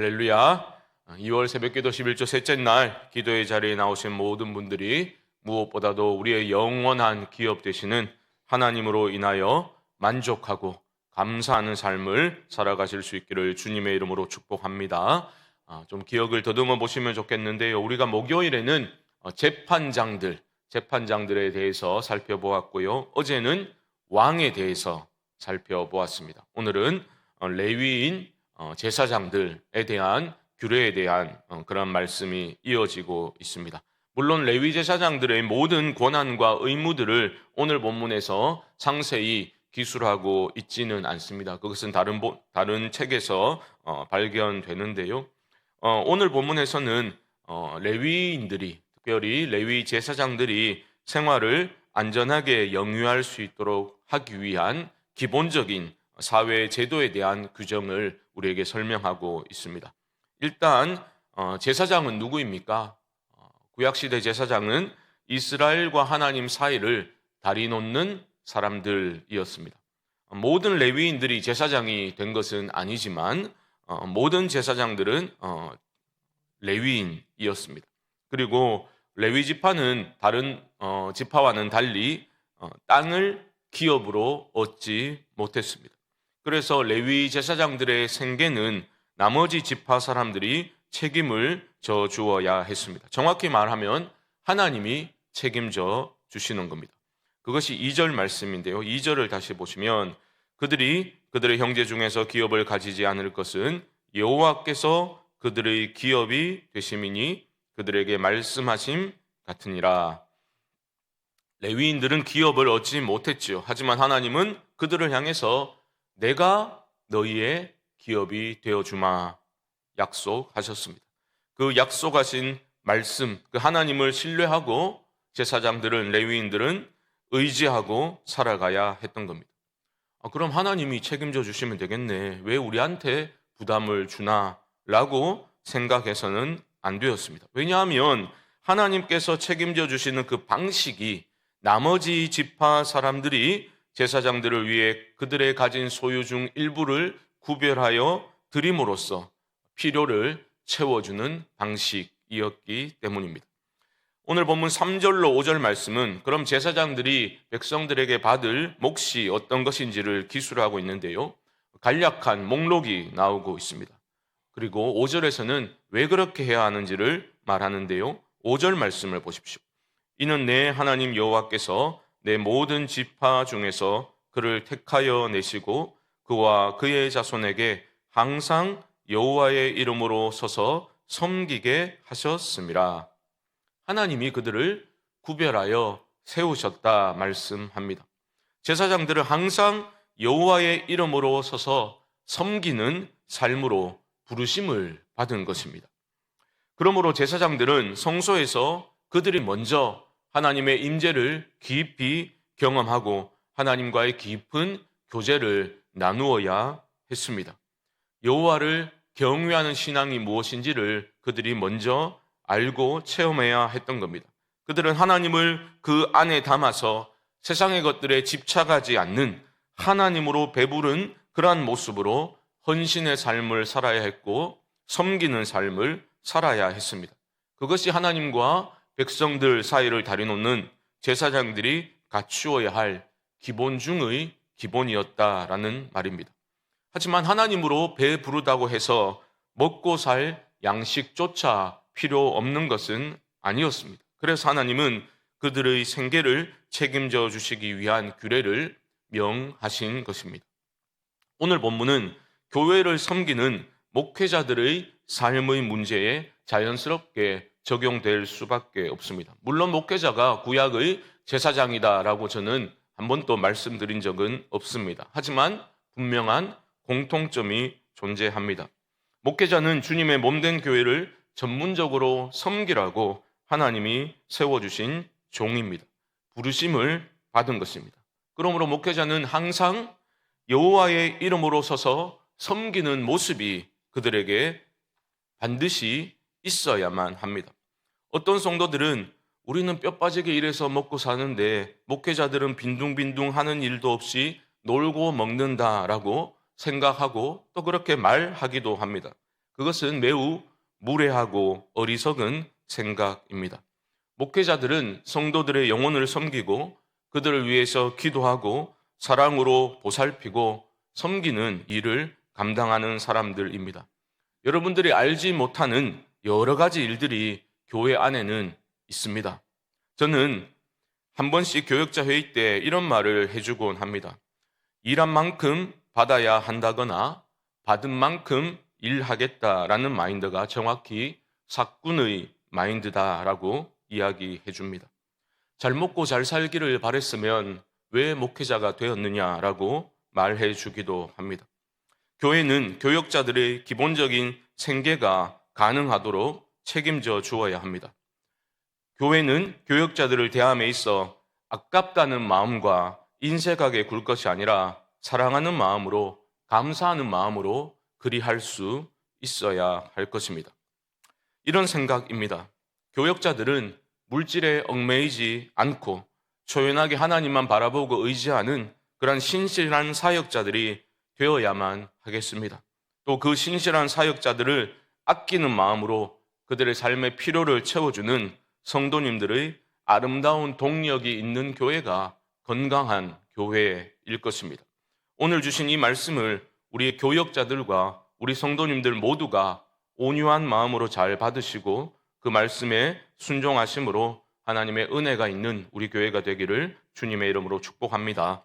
할렐루야. 2월 새벽기도 11조 셋째 날 기도의 자리에 나오신 모든 분들이 무엇보다도 우리의 영원한 기업 되시는 하나님으로 인하여 만족하고 감사하는 삶을 살아가실 수 있기를 주님의 이름으로 축복합니다. 좀 기억을 더듬어 보시면 좋겠는데요. 우리가 목요일에는 재판장들에 대해서 살펴보았고요. 어제는 왕에 대해서 살펴보았습니다. 오늘은 레위인 제사장들에 대한 규례에 대한 그런 말씀이 이어지고 있습니다. 물론 레위 제사장들의 모든 권한과 의무들을 오늘 본문에서 상세히 기술하고 있지는 않습니다. 그것은 다른 책에서 발견되는데요. 오늘 본문에서는 레위인들이, 특별히 레위 제사장들이 생활을 안전하게 영위할 수 있도록 하기 위한 기본적인 사회 제도에 대한 규정을 우리에게 설명하고 있습니다. 일단 제사장은 누구입니까? 구약시대 제사장은 이스라엘과 하나님 사이를 다리 놓는 사람들이었습니다. 모든 레위인들이 제사장이 된 것은 아니지만 모든 제사장들은 레위인이었습니다. 그리고 레위 지파는 다른 지파와는 달리 땅을 기업으로 얻지 못했습니다. 그래서 레위 제사장들의 생계는 나머지 지파 사람들이 책임을 져 주어야 했습니다. 정확히 말하면 하나님이 책임져 주시는 겁니다. 그것이 2절 말씀인데요. 2절을 다시 보시면 그들이 그들의 형제 중에서 기업을 가지지 않을 것은 여호와께서 그들의 기업이 되심이니 그들에게 말씀하심 같으니라. 레위인들은 기업을 얻지 못했지요. 하지만 하나님은 그들을 향해서 내가 너희의 기업이 되어주마 약속하셨습니다. 그 약속하신 말씀, 그 하나님을 신뢰하고 제사장들은, 레위인들은 의지하고 살아가야 했던 겁니다. 그럼 하나님이 책임져 주시면 되겠네. 왜 우리한테 부담을 주나? 라고 생각해서는 안 되었습니다. 왜냐하면 하나님께서 책임져 주시는 그 방식이 나머지 지파 사람들이 제사장들을 위해 그들의 가진 소유 중 일부를 구별하여 드림으로써 필요를 채워주는 방식이었기 때문입니다. 오늘 본문 3절로 5절 말씀은 그럼 제사장들이 백성들에게 받을 몫이 어떤 것인지를 기술하고 있는데요. 간략한 목록이 나오고 있습니다. 그리고 5절에서는 왜 그렇게 해야 하는지를 말하는데요. 5절 말씀을 보십시오. 이는 내 하나님 여호와께서 내 모든 지파 중에서 그를 택하여 내시고 그와 그의 자손에게 항상 여호와의 이름으로 서서 섬기게 하셨음이라. 하나님이 그들을 구별하여 세우셨다 말씀합니다. 제사장들을 항상 여호와의 이름으로 서서 섬기는 삶으로 부르심을 받은 것입니다. 그러므로 제사장들은 성소에서 그들이 먼저 하나님의 임재를 깊이 경험하고 하나님과의 깊은 교제를 나누어야 했습니다. 여호와를 경외하는 신앙이 무엇인지를 그들이 먼저 알고 체험해야 했던 겁니다. 그들은 하나님을 그 안에 담아서 세상의 것들에 집착하지 않는 하나님으로 배부른 그러한 모습으로 헌신의 삶을 살아야 했고 섬기는 삶을 살아야 했습니다. 그것이 하나님과 백성들 사이를 다리놓는 제사장들이 갖추어야 할 기본 중의 기본이었다라는 말입니다. 하지만 하나님으로 배부르다고 해서 먹고 살 양식조차 필요 없는 것은 아니었습니다. 그래서 하나님은 그들의 생계를 책임져 주시기 위한 규례를 명하신 것입니다. 오늘 본문은 교회를 섬기는 목회자들의 삶의 문제에 자연스럽게 적용될 수밖에 없습니다. 물론 목회자가 구약의 제사장이다라고 저는 한 번도 말씀드린 적은 없습니다. 하지만 분명한 공통점이 존재합니다. 목회자는 주님의 몸된 교회를 전문적으로 섬기라고 하나님이 세워주신 종입니다. 부르심을 받은 것입니다. 그러므로 목회자는 항상 여호와의 이름으로 서서 섬기는 모습이 그들에게 반드시 있어야만 합니다. 어떤 성도들은 우리는 뼈 빠지게 일해서 먹고 사는데 목회자들은 빈둥빈둥 하는 일도 없이 놀고 먹는다라고 생각하고 또 그렇게 말하기도 합니다. 그것은 매우 무례하고 어리석은 생각입니다. 목회자들은 성도들의 영혼을 섬기고 그들을 위해서 기도하고 사랑으로 보살피고 섬기는 일을 감당하는 사람들입니다. 여러분들이 알지 못하는 여러 가지 일들이 교회 안에는 있습니다. 저는 한 번씩 교역자 회의 때 이런 말을 해주곤 합니다. 일한 만큼 받아야 한다거나 받은 만큼 일하겠다라는 마인드가 정확히 사꾼의 마인드다라고 이야기해 줍니다. 잘 먹고 잘 살기를 바랬으면 왜 목회자가 되었느냐라고 말해 주기도 합니다. 교회는 교역자들의 기본적인 생계가 가능하도록 책임져 주어야 합니다. 교회는 교역자들을 대함에 있어 아깝다는 마음과 인색하게 굴 것이 아니라 사랑하는 마음으로, 감사하는 마음으로 그리할 수 있어야 할 것입니다. 이런 생각입니다. 교역자들은 물질에 얽매이지 않고 초연하게 하나님만 바라보고 의지하는 그런 신실한 사역자들이 되어야만 하겠습니다. 또 그 신실한 사역자들을 아끼는 마음으로 그들의 삶의 필요를 채워주는 성도님들의 아름다운 동력이 있는 교회가 건강한 교회일 것입니다. 오늘 주신 이 말씀을 우리 교역자들과 우리 성도님들 모두가 온유한 마음으로 잘 받으시고 그 말씀에 순종하심으로 하나님의 은혜가 있는 우리 교회가 되기를 주님의 이름으로 축복합니다.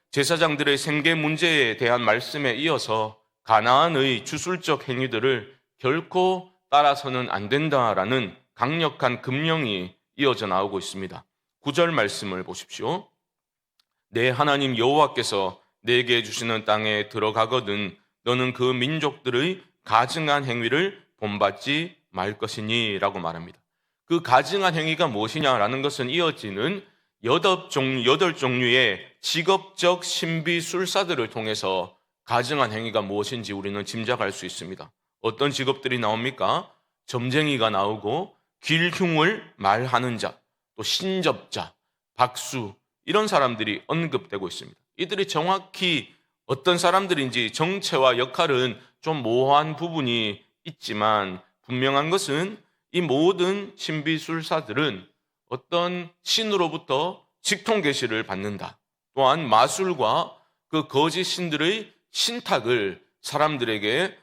제사장들의 생계 문제에 대한 말씀에 이어서 가나안의 주술적 행위들을 결코 따라서는 안 된다라는 강력한 금령이 이어져 나오고 있습니다. 9절 말씀을 보십시오. 내 하나님 여호와께서 내게 주시는 땅에 들어가거든 너는 그 민족들의 가증한 행위를 본받지 말 것이니 라고 말합니다. 그 가증한 행위가 무엇이냐라는 것은 이어지는 8종류의 직업적 신비술사들을 통해서 가증한 행위가 무엇인지 우리는 짐작할 수 있습니다. 어떤 직업들이 나옵니까? 점쟁이가 나오고 길흉을 말하는 자, 또 신접자, 박수 이런 사람들이 언급되고 있습니다. 이들이 정확히 어떤 사람들인지 정체와 역할은 좀 모호한 부분이 있지만 분명한 것은 이 모든 신비술사들은 어떤 신으로부터 직통계시를 받는다. 또한 마술과 그 거짓 신들의 신탁을 사람들에게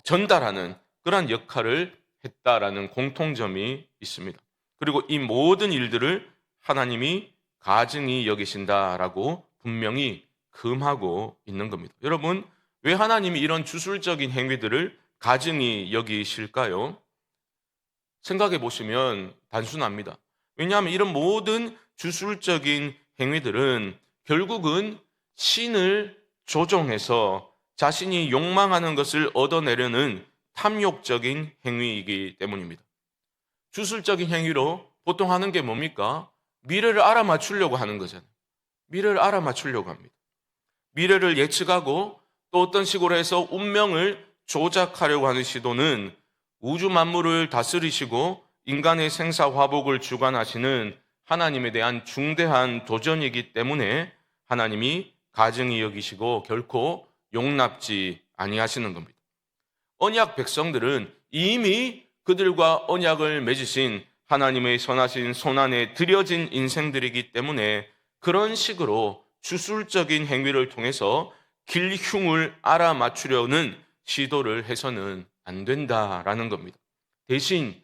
전달하는 그러한 역할을 했다라는 공통점이 있습니다. 그리고 이 모든 일들을 하나님이 가증히 여기신다라고 분명히 금하고 있는 겁니다. 여러분, 왜 하나님이 이런 주술적인 행위들을 가증히 여기실까요? 생각해 보시면 단순합니다. 왜냐하면 이런 모든 주술적인 행위들은 결국은 신을 조종해서 자신이 욕망하는 것을 얻어내려는 탐욕적인 행위이기 때문입니다. 주술적인 행위로 보통 하는 게 뭡니까? 미래를 알아맞추려고 하는 거잖아요. 미래를 알아맞추려고 합니다. 미래를 예측하고 또 어떤 식으로 해서 운명을 조작하려고 하는 시도는 우주 만물을 다스리시고 인간의 생사화복을 주관하시는 하나님에 대한 중대한 도전이기 때문에 하나님이 가증히 여기시고 결코 용납지 아니하시는 겁니다. 언약 백성들은 이미 그들과 언약을 맺으신 하나님의 선하신 손안에 들여진 인생들이기 때문에 그런 식으로 주술적인 행위를 통해서 길흉을 알아맞추려는 시도를 해서는 안 된다라는 겁니다. 대신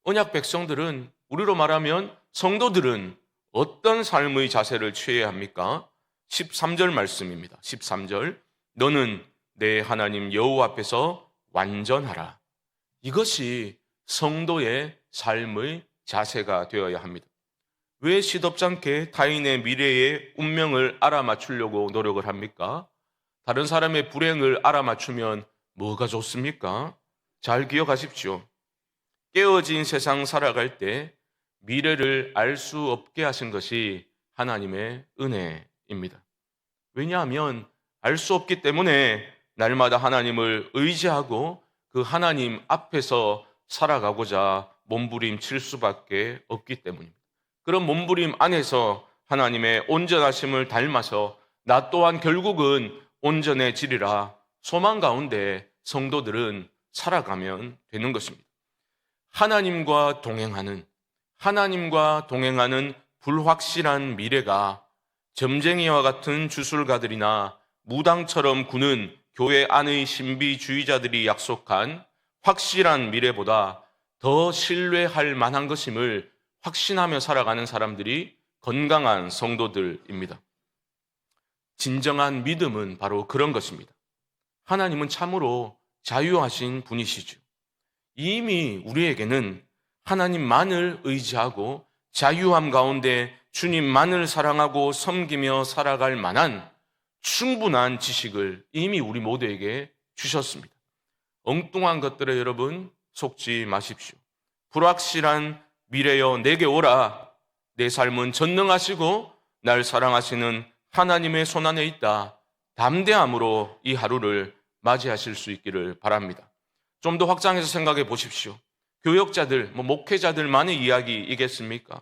언약 백성들은, 우리로 말하면 성도들은 어떤 삶의 자세를 취해야 합니까? 13절 말씀입니다. 13절 너는 내 하나님 여호와 앞에서 완전하라. 이것이 성도의 삶의 자세가 되어야 합니다. 왜 시덥지 않게 타인의 미래의 운명을 알아맞추려고 노력을 합니까? 다른 사람의 불행을 알아맞추면 뭐가 좋습니까? 잘 기억하십시오. 깨어진 세상 살아갈 때 미래를 알 수 없게 하신 것이 하나님의 은혜입니다. 왜냐하면 알 수 없기 때문에 날마다 하나님을 의지하고 그 하나님 앞에서 살아가고자 몸부림칠 수밖에 없기 때문입니다. 그런 몸부림 안에서 하나님의 온전하심을 닮아서 나 또한 결국은 온전해지리라 소망 가운데 성도들은 살아가면 되는 것입니다. 하나님과 동행하는 불확실한 미래가 점쟁이와 같은 주술가들이나 무당처럼 구는 교회 안의 신비주의자들이 약속한 확실한 미래보다 더 신뢰할 만한 것임을 확신하며 살아가는 사람들이 건강한 성도들입니다. 진정한 믿음은 바로 그런 것입니다. 하나님은 참으로 자유하신 분이시죠. 이미 우리에게는 하나님만을 의지하고 자유함 가운데 주님만을 사랑하고 섬기며 살아갈 만한 충분한 지식을 이미 우리 모두에게 주셨습니다. 엉뚱한 것들에 여러분 속지 마십시오. 불확실한 미래여 내게 오라. 내 삶은 전능하시고 날 사랑하시는 하나님의 손안에 있다. 담대함으로 이 하루를 맞이하실 수 있기를 바랍니다. 좀 더 확장해서 생각해 보십시오. 교역자들, 목회자들만의 이야기이겠습니까?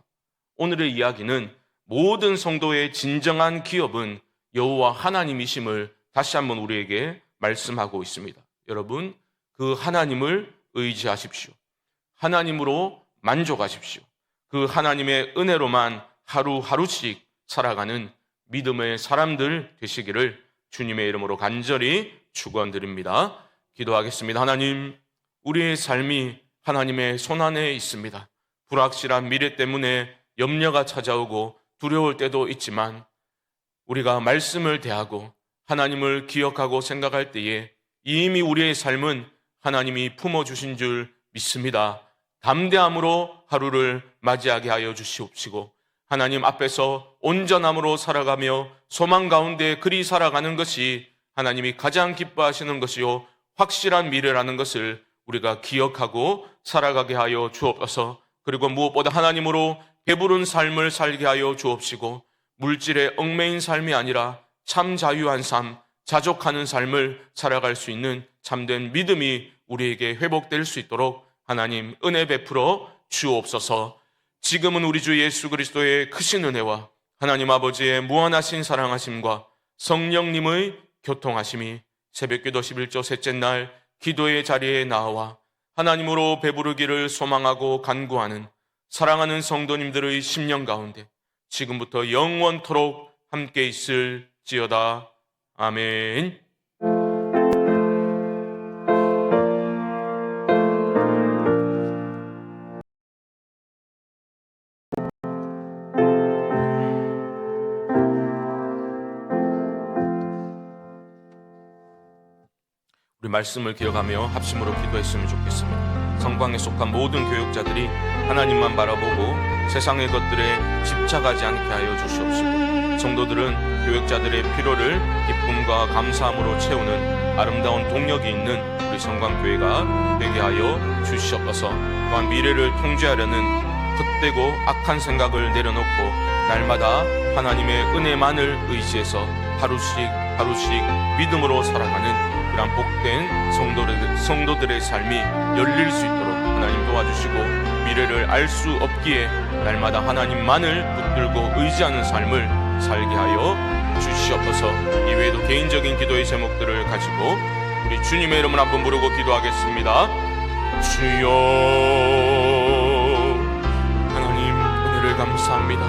오늘의 이야기는 모든 성도의 진정한 기업은 여호와 하나님이심을 다시 한번 우리에게 말씀하고 있습니다. 여러분, 그 하나님을 의지하십시오. 하나님으로 만족하십시오. 그 하나님의 은혜로만 하루하루씩 살아가는 믿음의 사람들 되시기를 주님의 이름으로 간절히 축원드립니다. 기도하겠습니다. 하나님, 우리의 삶이 하나님의 손안에 있습니다. 불확실한 미래 때문에 염려가 찾아오고 두려울 때도 있지만 우리가 말씀을 대하고 하나님을 기억하고 생각할 때에 이미 우리의 삶은 하나님이 품어주신 줄 믿습니다. 담대함으로 하루를 맞이하게 하여 주시옵시고 하나님 앞에서 온전함으로 살아가며 소망 가운데 그리 살아가는 것이 하나님이 가장 기뻐하시는 것이요 확실한 미래라는 것을 우리가 기억하고 살아가게 하여 주옵소서. 그리고 무엇보다 하나님으로 배부른 삶을 살게 하여 주옵시고 물질에 얽매인 삶이 아니라 참 자유한 삶, 자족하는 삶을 살아갈 수 있는 참된 믿음이 우리에게 회복될 수 있도록 하나님 은혜 베풀어 주옵소서. 지금은 우리 주 예수 그리스도의 크신 은혜와 하나님 아버지의 무한하신 사랑하심과 성령님의 교통하심이 새벽기도 11조 셋째 날 기도의 자리에 나와 하나님으로 배부르기를 소망하고 간구하는 사랑하는 성도님들의 심령 가운데 지금부터 영원토록 함께 있을지어다. 아멘. 우리 말씀을 기억하며 합심으로 기도했으면 좋겠습니다. 성광에 속한 모든 교역자들이 하나님만 바라보고 세상의 것들에 집착하지 않게 하여 주시옵시고 성도들은 교역자들의 필요를 기쁨과 감사함으로 채우는 아름다운 동력이 있는 우리 성광교회가 되게 하여 주시옵소서. 또한 미래를 통제하려는 헛되고 악한 생각을 내려놓고 날마다 하나님의 은혜만을 의지해서 하루씩 믿음으로 살아가는 그런 복된 성도들의 삶이 열릴 수 있도록 하나님 도와주시고 미래를 알 수 없기에 날마다 하나님만을 붙들고 의지하는 삶을 살게 하여 주시옵소서. 이외에도 개인적인 기도의 제목들을 가지고 우리 주님의 이름을 한번 부르고 기도하겠습니다. 주여, 하나님 은혜를 감사합니다.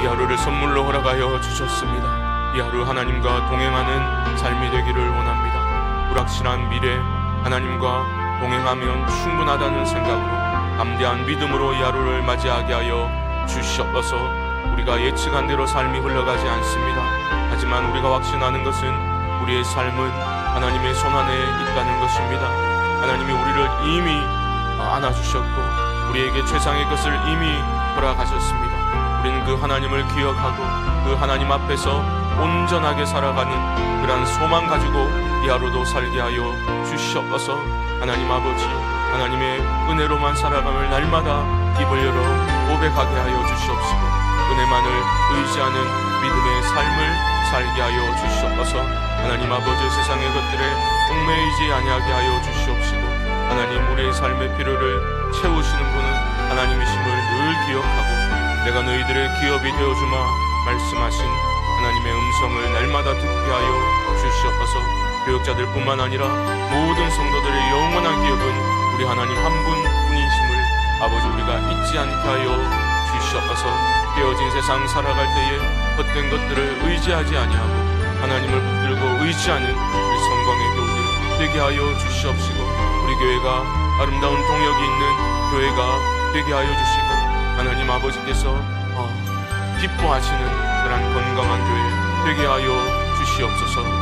이 하루를 선물로 허락하여 주셨습니다. 이 하루 하나님과 동행하는 삶이 되기를 원합니다. 불확실한 미래 하나님과 동행하면 충분하다는 생각으로 담대한 믿음으로 이 하루를 맞이하게 하여 주시옵소서. 우리가 예측한 대로 삶이 흘러가지 않습니다. 하지만 우리가 확신하는 것은 우리의 삶은 하나님의 손안에 있다는 것입니다. 하나님이 우리를 이미 안아주셨고 우리에게 최상의 것을 이미 허락하셨습니다. 우리는 그 하나님을 기억하고 그 하나님 앞에서 온전하게 살아가는 그러한 소망 가지고 이 하루도 살게 하여 주시옵소서. 하나님 아버지, 하나님의 은혜로만 살아감을 날마다 입을 열어 고백하게 하여 주시옵시고 은혜만을 의지하는 믿음의 삶을 살게 하여 주시옵소서. 하나님 아버지, 세상의 것들에 얽매이지 아니하게 하여 주시옵시고 하나님 우리의 삶의 필요를 채우시는 분은 하나님이심을 늘 기억하고 내가 너희들의 기업이 되어주마 말씀하신 하나님의 음성을 날마다 듣게 하여 주시옵소서. 교역자들뿐만 아니라 모든 성도들의 영원한 기업은 우리 하나님 한 분뿐이심을 아버지 우리가 잊지 않게 하여 주시옵소서. 깨어진 세상 살아갈 때에 헛된 것들을 의지하지 아니하고 하나님을 붙들고 의지하는 우리 성광의 교우들 되게 하여 주시옵시고, 우리 교회가 아름다운 동역이 있는 교회가 되게 하여 주시고, 하나님 아버지께서 기뻐하시는 그런 건강한 교회 되게 하여 주시옵소서.